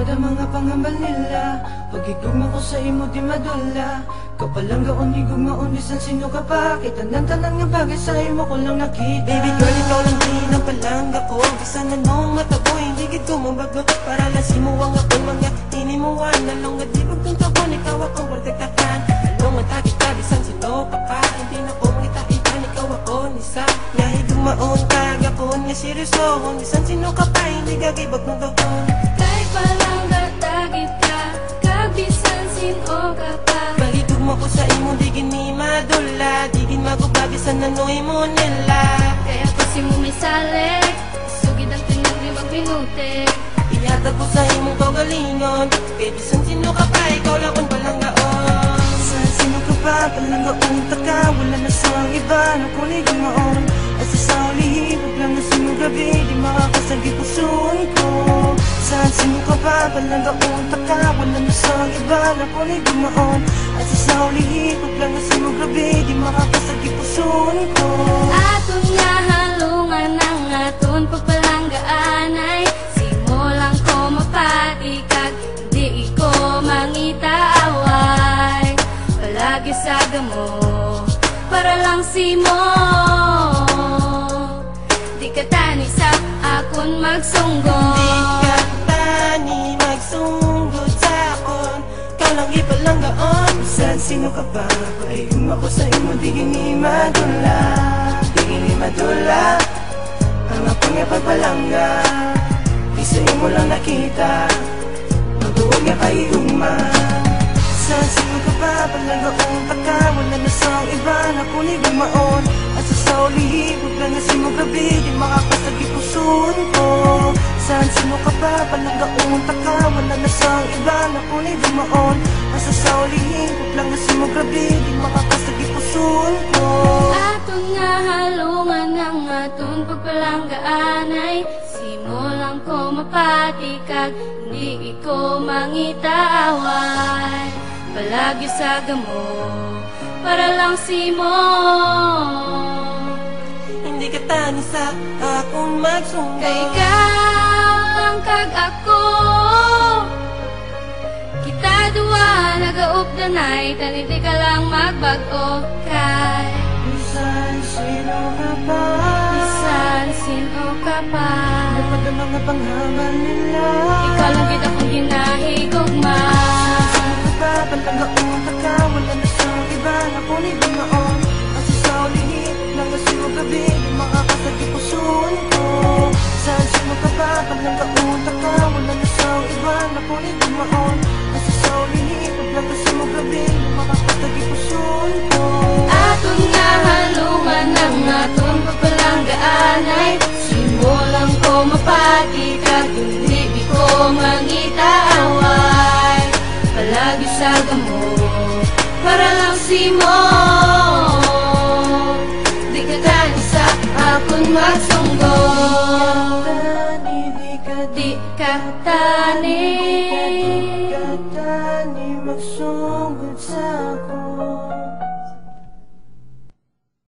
Napad ang mga pangambal nila. Pag-igugma ko sa imo di madula. Kapalang gaon igugmaon bisan sino ka pa. Tanan-tanan nga bagay sa imo ko lang nakita. Baby girl, ikaw lang din ang palangga ko. Bisan anong matabo, hindi gid ko mabago. Para lang simuwang akong mga tinimuan. Nalong nga di pagtuntabon, ikaw akong pagkakatan. Along nga kita, bisan sino ka pa. Hindi na ko mangitaitan, ikaw ako nisa. Yahi gugmaon, kagapon nga seryosohon. Bisan sino ka pa, hindi gagibag ng doon. Kahit palang datagit ka, kabisan sino ka pa. Pagitugma ko sa imo, di gini madula. Di gin magubabisan na noy mo nila. Kaya ko si mo may salik, sugid ang tinog ni magminute. Iyatag ko sa imong kagalingon. Kaya bisan sino ka pa, ikaw lang kung palanggaon. Saan sino ka pa, palanggaon taka. Wala na sa iba, nakulig maon. At sa sauli, huwag lang na sino gabi. Di makakasagi puso'n ko. Saan sino ka pa, palanggaon taka. Wala na sa iba, nakulig maon. At sa sauli, huwag lang na sino gabi. Di makakasagi puso'n ko. Aton nga halungan ang aton pagpalanggaan ay simulang ko mapatikag, di ko mangitaaway. Palagi sa gamo, para lang si mo. Di ka tani sa akon magsunggol. Di ka tani magsunggod sa akon. Ikaw lang ipalanggaon. Saan sino ka pa, pag-igugma ko sa imo. Di gini madula, di gini madula. Ang akong nga pagpalangga, di sa imo lang nakita. Magtuwag nga kaigugma. Saan sino ka pa, palanggaon taka. Wala na sa iba, nakunig maon. At sa sauli, huwag lang na sino gabi. Di makakasagi puso'n ko. Saan sino ka pa, palanggaon taka. Wala na sa iba, nakunig maon. At sa sauli, huwag lang na sino gabi. Di makakasagi puso'n ko. Aton nga halungan ang aton pagpalanggaan ay simulang ko mapatikag, hindi ko mangitaaway. Palagi sa gamo, para lang si mo. Hindi ka tani sa akong magsunggol. Kay ikaw lang kag ako, kita duwa nagaupdanay, taniti ka lang magbago. Kay Saan sino ka pa, bisan sino ka pa, napad ang mga panghamal nila. ikaw lang kita kong ginahigugma. Palanggaon taka, wala na sa iba, nakunig maon. At sa sauli, huwag lang na sino gabi. Di makakasagi puso'n ko. Saan sino ka pa, palanggaon taka. Wala na sa iba, nakunig maon. At sa sauli, huwag lang na sino gabi. Di makakasagi puso'n ko. Aton nga halungan ang aton pagpalanggaan ay simulang ko mapatikag, hindi ko mangitaaway. Palagi sa gamo, para lang si mo. Di ka tani sa akon magsunggol. Di ka tani